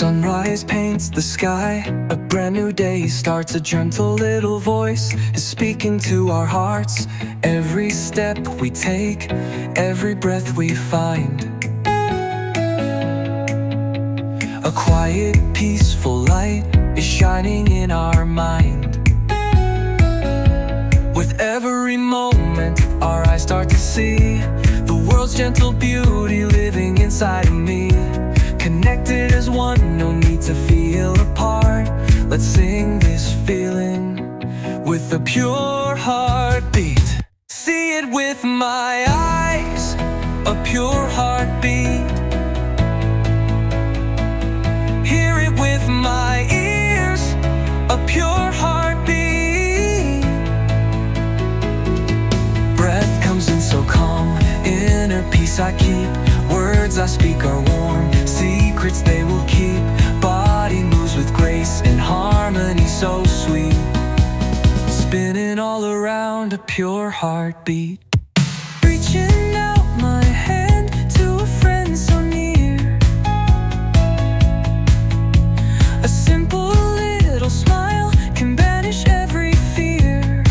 Sunrise paints the sky, a brand new day starts. A gentle little voice is speaking to our hearts. Every step we take, every breath we find, a quiet, peaceful light is shining in our mind. With every moment, our eyes start to see the world's gentle beauty living inside of me. Connected as one, no need to feel apart. Let's sing this feeling with a pure heartbeat. See it with my eyes, a pure heartbeat. Hear it with my ears, a pure heartbeat. Breath comes in so calm, inner peace I keep. Words I speak are warm, secrets they will keep. Body moves with grace and harmony so sweet. Spinning all around, a pure heartbeat. Reaching out my hand to a friend so near. A simple little smile can banish every fear.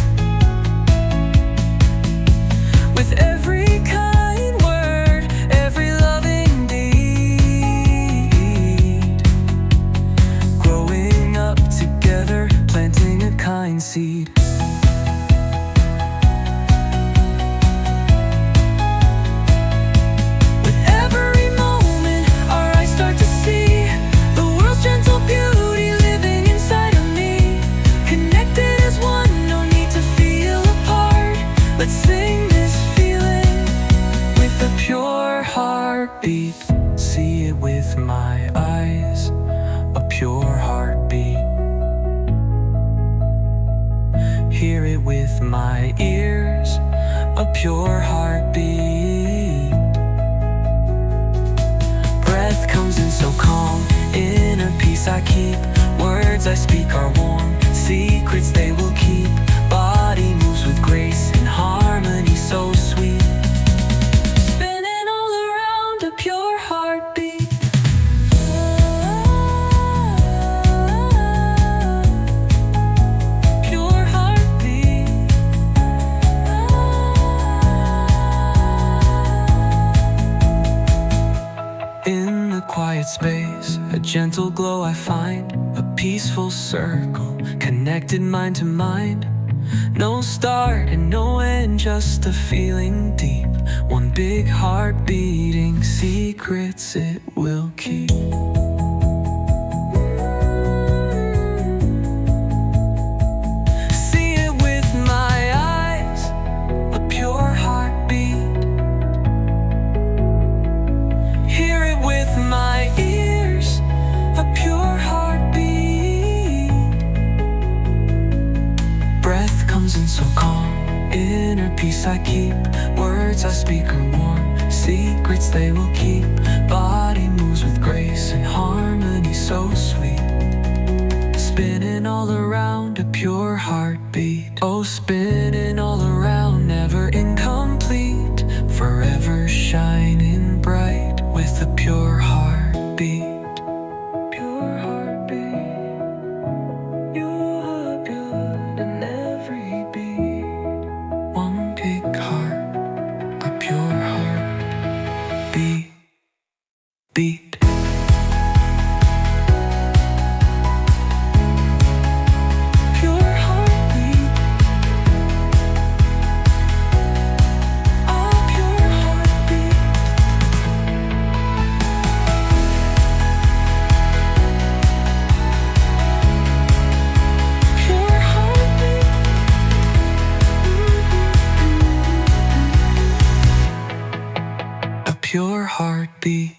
With every kind word, every loving deed, growing up together, planting a kind seed. Let's sing this feeling with a pure heartbeat. See it with my eyes, a pure heartbeat. Hear it with my ears, a pure heartbeat. Breath comes in so calm, inner peace I keep. Words I speak are warm, secrets they will keep. Body moves with grace and harmony so sweet. Spinning all around, a pure heartbeat. Pure heartbeat. In the quiet space, a gentle glow I find. A peaceful circle, connected mind to mind. No start and no end, just a feeling deep. One big heart beating, secrets it will keep. See it with my eyes, a pure heartbeat. Hear it with my ears, a pure heartbeat. Breath comes in so calm, inner peace I keep. Words I speak are warm, secrets they will keep. Body moves with grace and harmony so sweet. Spinning all around, a pure heartbeat. Oh, spinning all around, never incomplete. Forever shining bright with a pure heartbeat. Pure heartbeat. You are good in every beat. One big heart, a pure heart beat. Beat. Pure heartbeat. A pure heartbeat. Pure heartbeat. A pure heartbeat.